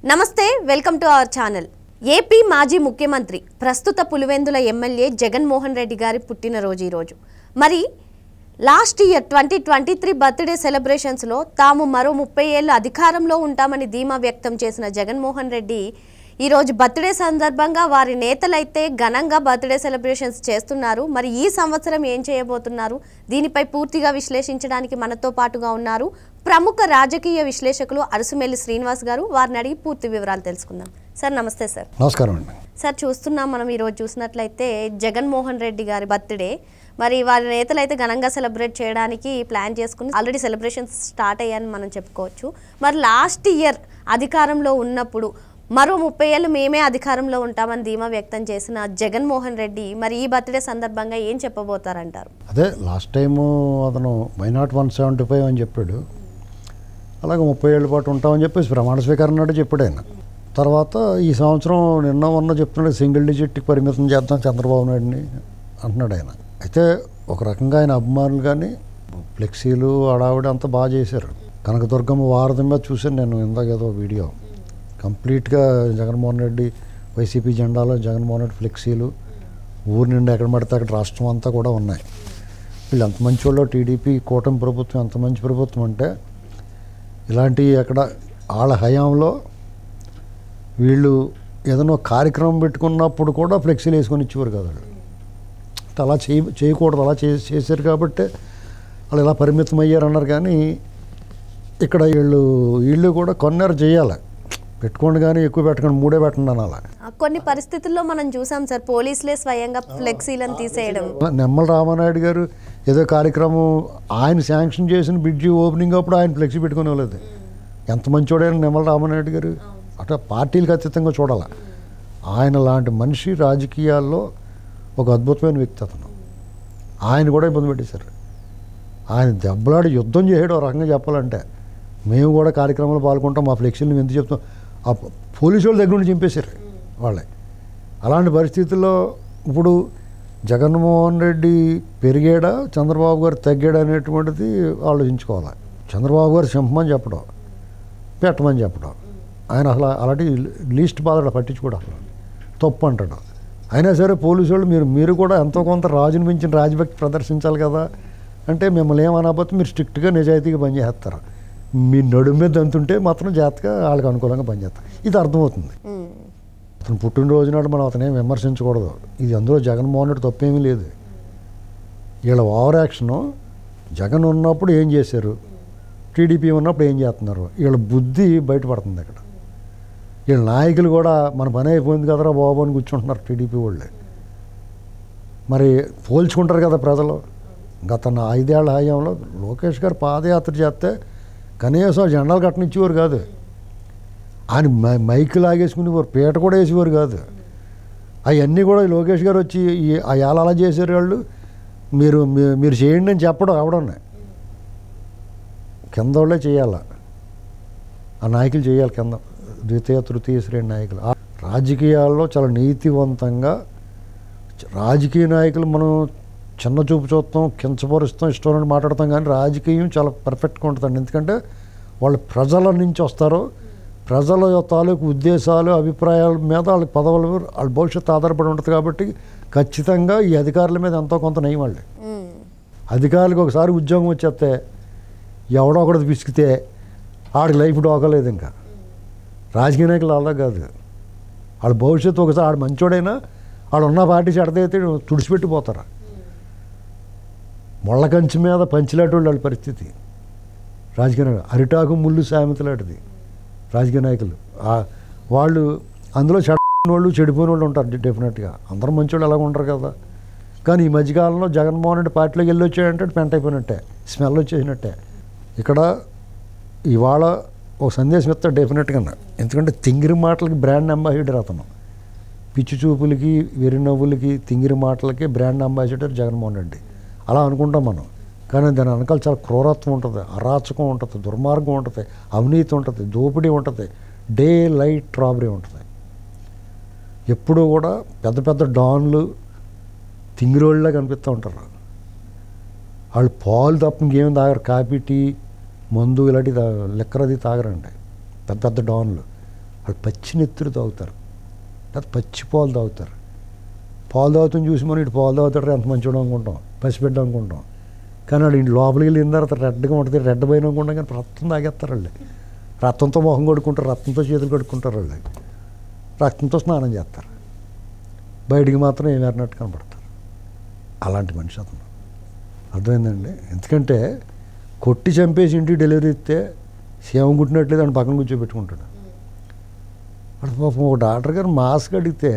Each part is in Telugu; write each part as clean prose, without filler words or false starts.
నమస్తే, welcome to our channel. AP మాజీ ముఖ్యమంత్రి ప్రస్తుత పులివెందుల ఎమ్మెల్యే జగన్మోహన్ రెడ్డి గారి పుట్టినరోజు ఈరోజు. మరి లాస్ట్ ఇయర్ 2023 బర్త్డే సెలబ్రేషన్స్లో తాము మరో 30 ఏళ్ళు అధికారంలో ఉంటామని ధీమా వ్యక్తం చేసిన జగన్మోహన్ రెడ్డి ఈరోజు బర్త్డే సందర్భంగా వారి నేతలైతే ఘనంగా బర్త్డే సెలబ్రేషన్స్ చేస్తున్నారు. మరి ఈ సంవత్సరం ఏం చేయబోతున్నారు, దీనిపై పూర్తిగా విశ్లేషించడానికి మనతో పాటుగా ఉన్నారు ప్రముఖ రాజకీయ విశ్లేషకులు అరుసుమెల్లి శ్రీనివాస్ గారు. వారిని అడిగి పూర్తి వివరాలు తెలుసుకుందాం. సార్ నమస్తే. సార్ నమస్కారం అండి. సార్ చూస్తున్నాం మనం ఈరోజు చూసినట్లయితే జగన్మోహన్ రెడ్డి గారి బర్త్డే. మరి వారి నేతలైతే ఘనంగా సెలబ్రేట్ చేయడానికి ప్లాన్ చేసుకుని ఆల్రెడీ సెలబ్రేషన్స్ స్టార్ట్ అయ్యాయని మనం చెప్పుకోవచ్చు. మరి లాస్ట్ ఇయర్ అధికారంలో ఉన్నప్పుడు మరో 30 ఏళ్ళు మేమే అధికారంలో ఉంటామని ధీమా వ్యక్తం చేసిన జగన్మోహన్ రెడ్డి మరి ఈ బర్త్డే సందర్భంగా ఏం చెప్పబోతారంటారు? అదే లాస్ట్ టైము అతను మైనాట్ 175 అని చెప్పాడు. అలాగే 30 ఏళ్ళ పాటు ఉంటామని చెప్పేసి ప్రమాణ స్వీకారం నాడు చెప్పాడు ఆయన. తర్వాత ఈ సంవత్సరం నిన్న చెప్తున్నాడు సింగిల్ డిజిట్కి పరిమితం చేద్దాం చంద్రబాబు నాయుడిని అంటున్నాడు ఆయన. అయితే ఒక రకంగా ఆయన అభిమానులు కానీ ఫ్లెక్సీలు ఆడావిడ అంతా బాగా చేశారు. కనకదుర్గమ్మ వారధి మీద చూశాను నేను ఇందాక ఏదో వీడియో. కంప్లీట్గా జగన్మోహన్ రెడ్డి వైసీపీ జెండాలో జగన్మోహన్ రెడ్డి ఫ్లెక్సీలు ఊరి నుండి ఎక్కడ పడితే అక్కడ రాష్ట్రం అంతా కూడా ఉన్నాయి. వీళ్ళు ఎంత మంచి వాళ్ళు, టీడీపీ కూటమి ప్రభుత్వం ఎంత మంచి ప్రభుత్వం అంటే ఇలాంటివి అక్కడ వాళ్ళ హయాంలో వీళ్ళు ఏదైనా కార్యక్రమం పెట్టుకున్నప్పుడు కూడా ఫ్లెక్సీలు వేసుకొని ఇచ్చేవారు కదా. అలా చేయకూడదు, అలా చేశారు కాబట్టి వాళ్ళు ఇలా పరిమితం అయ్యారన్నారు. కానీ ఇక్కడ వీళ్ళు కూడా కొన్నారు చేయాలి, పెట్టుకోండి కానీ ఎక్కువ పెట్టకండి, 3 పెట్టండి అనాలి. కొన్ని పరిస్థితుల్లో మనం చూసాం సార్, పోలీసులే స్వయంగా ఫ్లెక్సీలను తీసేయడం. నిమ్మల రామానాయుడు గారు ఏదో కార్యక్రమం ఆయన శాంక్షన్ చేసిన బ్రిడ్జి ఓపెనింగ్ అప్పుడు ఆయన ఫ్లెక్సీ పెట్టుకుని ఇవ్వలేదు. ఎంత మంచోడైనా నిమ్మల రామానాయుడు గారు అట్లా పార్టీలకు అతీతంగా చూడాలి. ఆయన లాంటి మనిషి రాజకీయాల్లో ఒక అద్భుతమైన వ్యక్తి అతను. ఆయన కూడా ఇబ్బంది పెట్టేశారు. ఆయన దెబ్బలాడి యుద్ధం చేయడం ఒక రకంగా చెప్పాలంటే. మేము కూడా కార్యక్రమాలు పాల్గొంటాం, మా ఫ్లెక్సీలు ఎందుకు చెప్తాం, ఆ పోలీసు వాళ్ళ దగ్గర నుండి చింపేశారు వాళ్ళే. అలాంటి పరిస్థితుల్లో ఇప్పుడు జగన్మోహన్ రెడ్డి పెరిగాడా చంద్రబాబు గారు తగ్గాడా అనేటువంటిది ఆలోచించుకోవాలి. చంద్రబాబు గారు చింపమని చెప్పడం, పెట్టమని చెప్పడం, ఆయన అసలు అలాంటి లీస్ట్ బాధ పట్టించుకోవడం అసలు తప్పు అంటాడు. అయినా సరే పోలీసు వాళ్ళు మీరు కూడా ఎంతో కొంత రాజుని మించిన రాజభక్తి ప్రదర్శించాలి కదా అంటే మిమ్మల్ని ఏమనకపోతే మీరు స్ట్రిక్ట్గా నిజాయితీగా పనిచేస్తారు. మీ నడుము మీద అంతుంటే మాత్రం జాగ్రత్తగా వాళ్ళకి అనుకూలంగా పనిచేస్తారు. ఇది అర్థమవుతుంది. అతను పుట్టినరోజు నాడు మనం అతనేం విమర్శించకూడదు. ఇది అందులో జగన్మోహన్ రెడ్డి తప్పేమీ లేదు. వీళ్ళ ఓవర్ యాక్షను జగన్ ఉన్నప్పుడు ఏం చేశారు, టీడీపీ ఉన్నప్పుడు ఏం చేస్తున్నారు, వీళ్ళ బుద్ధి బయటపడుతుంది అక్కడ. వీళ్ళ నాయకులు కూడా మన పని అయిపోయింది కదరా బాబు అని కూర్చుంటున్నారు టీడీపీ వాళ్ళే. మరి పోల్చుకుంటారు కదా ప్రజలు. గత 5 ఏళ్ల హయాంలో లోకేష్ గారు పాదయాత్ర చేస్తే కనీసం జెండాలు కట్టనిచ్చేవారు కాదు. ఆయన మైక్ లాగేసుకునేవారు, పీట కూడా వేసేవారు కాదు. అవన్నీ కూడా లోకేష్ గారు వచ్చి అలా చేశారు వాళ్ళు, మీరు చేయండి అని చెప్పడం అవడమే. కింద వాళ్ళే చేయాల, ఆ నాయకులు చేయాలి. కింద ద్వితీయ తృతీయ శ్రేణి నాయకులు రాజకీయాల్లో చాలా నీతివంతంగా రాజకీయ నాయకులు మనం చిన్న చూపు చూస్తాం, కించపరుస్తాం, ఇష్టం మాట్లాడతాం. కానీ రాజకీయం చాలా పర్ఫెక్ట్గా ఉంటుందండి. ఎందుకంటే వాళ్ళు ప్రజల నుంచి వస్తారో, ప్రజల తాలూకు ఉద్దేశాలు అభిప్రాయాల మీద వాళ్ళ పదవులు వాళ్ళ భవిష్యత్తు ఆధారపడి ఉంటుంది. కాబట్టి ఖచ్చితంగా ఈ అధికారుల మీద ఎంతో కొంత నయం వాళ్ళు. అధికారులకు ఒకసారి ఉద్యోగం వచ్చేస్తే ఎవడో ఒకటి పిసికితే ఆడికి లైఫ్ డోకలేదు. ఇంకా రాజకీయ నాయకులు అలా కాదు. వాళ్ళ భవిష్యత్తు ఒకసారి ఆడు మంచోడైనా వాడు ఉన్న పార్టీ చెడతైతే తుడిచిపెట్టిపోతారు. ముళ్ళ కంచి మీద పంచిలాంటి వాళ్ళ పరిస్థితి రాజకీయ నాయకులు. అరిటాకు ముళ్ళు సామెతలాంటిది రాజకీయ నాయకులు. వాళ్ళు అందులో వాళ్ళు చెడిపోయిన వాళ్ళు ఉంటారు డెఫినెట్గా. అందరూ మంచి వాళ్ళు అలాగ ఉంటారు కదా. కానీ ఈ మధ్యకాలంలో జగన్మోహన్ రెడ్డి పార్టీలోకి వెళ్ళి వచ్చాడంటే పెంట అయిపోయినట్టే, స్మెల్ వచ్చేసినట్టే. ఇక్కడ ఇవాళ ఒక సందేశం ఇస్తాడు డెఫినెట్గా. ఎందుకంటే తింగిరి మాటలకి బ్రాండ్ అంబాసిడర్ అతను. పిచ్చి చూపులకి వెర్రి నవ్వులకి తింగిరి మాటలకి బ్రాండ్ అంబాసిడర్ జగన్మోహన్ రెడ్డి. అలా అనుకుంటాం మనం. కానీ దాని వెనకాల చాలా క్రూరత్వం ఉంటుంది, అరాచకం ఉంటుంది, దుర్మార్గం ఉంటుంది, అవినీతి ఉంటుంది, దోపిడీ ఉంటుంది, డే లైట్ రాబరీ ఉంటుంది. ఎప్పుడూ కూడా పెద్ద పెద్ద డాన్లు తింగిరోళ్ళలా కనిపిస్తూ ఉంటారు. వాళ్ళు పాలు తప్ప ఇంకేం తాగరు, కాఫీ టీ మందు ఇలాంటి లిక్కర్ అది తాగరండి పెద్ద పెద్ద డాన్లు. వాళ్ళు పచ్చి నెత్తురు తాగుతారు, లేదా పచ్చి పాలు తాగుతారు. పాలు తాగుతుంది చూసి మనం ఇటు పాలు తాగుతాడు ఎంత మంచిగా అనుకుంటాం, పసిబిడ్డ అనుకుంటాం. కానీ వాడు ఇంటి లోపలికి వెళ్ళిన తర్వాత రెడ్గా ఉంటుంది, రెడ్ పైన అనుకుంటాం. కానీ రక్తం తాగేస్తారు వాళ్ళు. రక్తంతో మొహం కడుక్కుంటారు, రక్తంతో చేతులు కడుక్కుంటారు, వాళ్ళు రక్తంతో స్నానం చేస్తారు. బయటికి మాత్రం ఏమి ఎరినట్టు కనపడతారు. అలాంటి మనిషి అతను. అర్థమైందండి. ఎందుకంటే కొట్టి చంపేసి ఇంటికి డెలివరీ ఇస్తే సేవం కుట్టినట్లేదు అని పక్కన కూర్చోబెట్టుకుంటాడు. అక్కడ పాపం ఒక డాక్టర్ గారు మాస్క్ అడిగితే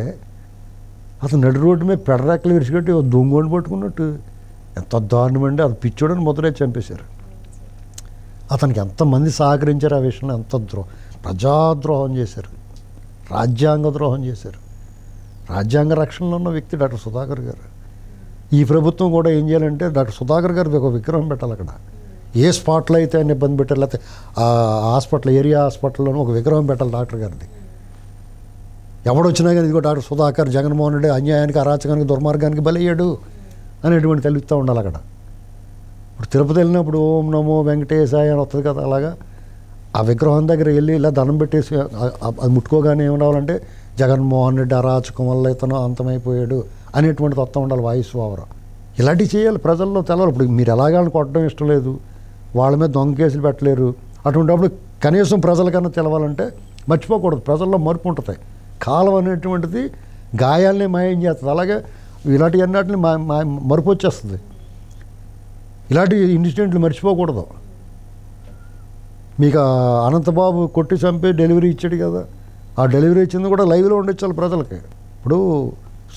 అతను నడి రోడ్డు మీద పెడరెక్కలు విరిచికట్టి దొంగని పట్టుకున్నట్టు ఎంత దారుణం అండి. అది పిచ్చోడని మొదలై చంపేశారు. అతనికి ఎంతమంది సహకరించారు ఆ విషయంలో, ఎంత ప్రజాద్రోహం చేశారు, రాజ్యాంగ ద్రోహం చేశారు. రాజ్యాంగ రక్షణలో ఉన్న వ్యక్తి డాక్టర్ సుధాకర్ గారు. ఈ ప్రభుత్వం కూడా ఏం చేయాలంటే డాక్టర్ సుధాకర్ గారిది ఒక విగ్రహం పెట్టాలి అక్కడ. ఏ స్పాట్లో అయితే ఆయన ఇబ్బంది పెట్టాలి, లేకపోతే ఆ హాస్పిటల్ ఏరియా హాస్పిటల్లోనూ ఒక విగ్రహం పెట్టాలి డాక్టర్ గారిది. ఎవడొచ్చినా కానీ ఇదిగో డాక్టర్ సుధాకర్ జగన్మోహన్ రెడ్డి అన్యాయానికి, అరాచకానికి, దుర్మార్గానికి బలయ్యాడు అనేటువంటి తెలుస్తూ ఉండాలి అక్కడ. ఇప్పుడు తిరుపతి వెళ్ళినప్పుడు ఓం నమో వెంకటేశాయ అని వస్తుంది కదా, అలాగా ఆ విగ్రహం దగ్గర వెళ్ళి ఇలా దండం పెట్టేసి అది ముట్టుకోగానే ఏమి రావాలంటే జగన్మోహన్ రెడ్డి అరాచకం వల్ల ఇతను అంతమైపోయాడు అనేటువంటిది వస్తూ ఉండాలి వాయిస్ ఓవర్. ఇలాంటివి చేయాలి, ప్రజల్లో తెలవాలి. ఇప్పుడు మీరు ఎలాగని కొట్టడం ఇష్టం లేదు, వాళ్ళ మీద దొంగ కేసులు పెట్టలేరు. అటువంటిప్పుడు కనీసం ప్రజలకన్నా తెలవాలంటే మర్చిపోకూడదు. ప్రజల్లో మార్పు ఉంటుంది. కాలం అనేటువంటిది గాయాలనే మాయం చేస్తుంది. అలాగే ఇలాంటి అన్నిటిని మరుపు వచ్చేస్తుంది. ఇలాంటి ఇన్సిడెంట్లు మర్చిపోకూడదు. మీకు అనంతబాబు కొట్టి చంపి డెలివరీ ఇచ్చాడు కదా, ఆ డెలివరీ ఇచ్చింది కూడా లైవ్లో ఉండొచ్చాలి ప్రజలకి. ఇప్పుడు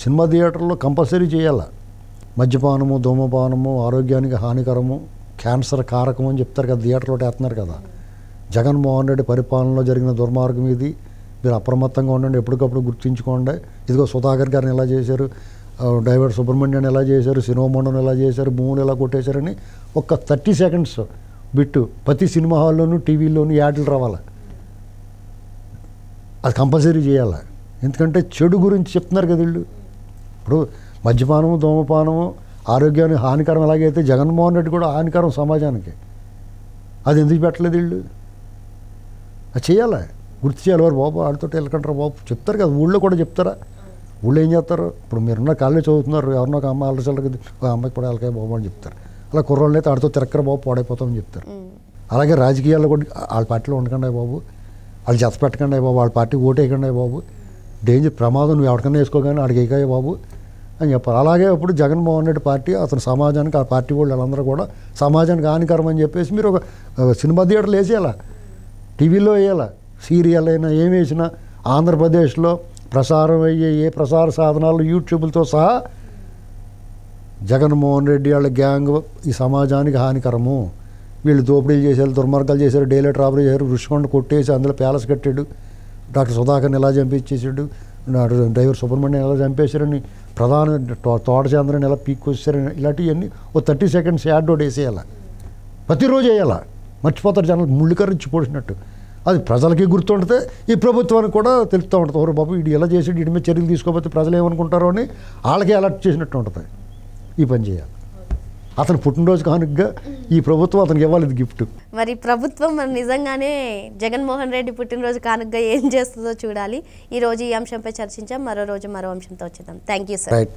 సినిమా థియేటర్లో కంపల్సరీ చేయాలి. మద్యపానము, ధూమపానము ఆరోగ్యానికి హానికరము, క్యాన్సర్ కారకం అని చెప్తారు కదా, థియేటర్లో వేస్తున్నారు కదా. జగన్మోహన్ రెడ్డి పరిపాలనలో జరిగిన దుర్మార్గం ఇది. మీరు అప్రమత్తంగా ఉండండి, ఎప్పటికప్పుడు గుర్తుంచుకోండి. ఇదిగో సుధాకర్ గారిని ఎలా చేశారు, డ్రైవర్ సుబ్రహ్మణ్యాన్ని ఎలా చేశారు, సినిమామండను ఎలా చేశారు, భూములు ఎలా కొట్టేశారని ఒక 30 సెకండ్స్ బిట్టు ప్రతి సినిమా హాల్లోనూ టీవీలోనూ యాడ్లు రావాలి. అది కంపల్సరీ చేయాలి. ఎందుకంటే చెడు గురించి చెప్తున్నారు కదా వీళ్ళు. ఇప్పుడు మద్యపానము, ధూమపానము ఆరోగ్యానికి హానికరం ఎలాగైతే జగన్మోహన్ రెడ్డి కూడా హానికరం సమాజానికి. అది ఎందుకు పెట్టలేదు వీళ్ళు? అది చేయాలి, గుర్తు చేయాలి. వారు బాబు ఆడితో వెళ్ళకంటారా బాబు చెప్తారు కదా, ఊళ్ళో కూడా చెప్తారా? ఊళ్ళో ఏం చేస్తారు? ఇప్పుడు మీరున్న కాలేజ్ చదువుతున్నారు, ఎవరినో ఒక అమ్మాయి అల్లసలకి ఒక అమ్మాయికి కూడా వెళ్ళకాయ బాబు అని చెప్తారు. అలా కుర్రోళ్ళు అయితే ఆడితో తిరక్కర బాబు పాడైపోతామని చెప్తారు. అలాగే రాజకీయాల్లో కూడా వాళ్ళ పార్టీలో ఉండకండి బాబు, వాళ్ళు జత పెట్టకండి బాబు, వాళ్ళ పార్టీ ఓటేయకండి బాబు, డేంజర్ ప్రమాదం నువ్వు ఎవరికన్నా వేసుకోగానే ఆడికి వేయకాయ బాబు అని చెప్పాలి. అలాగే ఇప్పుడు జగన్మోహన్ రెడ్డి పార్టీ అతని సమాజానికి, ఆ పార్టీ వాళ్ళు వాళ్ళందరూ కూడా సమాజానికి హానికరం అని చెప్పేసి మీరు ఒక సినిమా థియేటర్లు వేసేయాలా, టీవీలో వేయాలా, సీరియల్ అయినా ఏమి వేసినా ఆంధ్రప్రదేశ్లో ప్రసారం అయ్యే ఏ ప్రసార సాధనాలు యూట్యూబ్లతో సహా జగన్మోహన్ రెడ్డి వాళ్ళ గ్యాంగ్ ఈ సమాజానికి హానికరము, వీళ్ళు దోపిడీలు చేశారు, దుర్మార్గాలు చేశారు, డైలైట్ రాబరీ చేశారు, రుషికొండ కొట్టేసి అందులో ప్యాలెస్ కట్టాడు, డాక్టర్ సుధాకర్ని ఎలా చంపించేసాడు, డ్రైవర్ సుబ్రహ్మణ్యం ఎలా చంపేశారని, ప్రధాన తోటచంద్రని ఎలా పీక్కొచ్చారని, ఇలాంటివన్నీ ఓ 30 సెకండ్స్ యాడ్ ఒకటి వేసేయాలి. ప్రతిరోజు వేయాలా, మర్చిపోతారు జనాలు ముళ్ళుకరించి పోసినట్టు. అది ప్రజలకి గుర్తుంటే ఈ ప్రభుత్వానికి కూడా తెలుస్తూ ఉంటుంది. ఓరు బాబు వీడు ఎలా చేసి వీడి మీద చర్యలు తీసుకోకపోతే ప్రజలు ఏమనుకుంటారో అని వాళ్ళకే అలర్ట్ చేసినట్టు ఉంటుంది. ఈ పని చేయాలి. అతను పుట్టినరోజు కానుకగా ఈ ప్రభుత్వం అతనికి ఇవ్వాలి ఇది గిఫ్ట్. మరి ప్రభుత్వం మరి నిజంగానే జగన్మోహన్ రెడ్డి పుట్టినరోజు కానుకగా ఏం చేస్తుందో చూడాలి. ఈ రోజు ఈ అంశంపై చర్చించాం. మరో రోజు మరో అంశంతో వచ్చేద్దాం. Thank you sir. రైట్.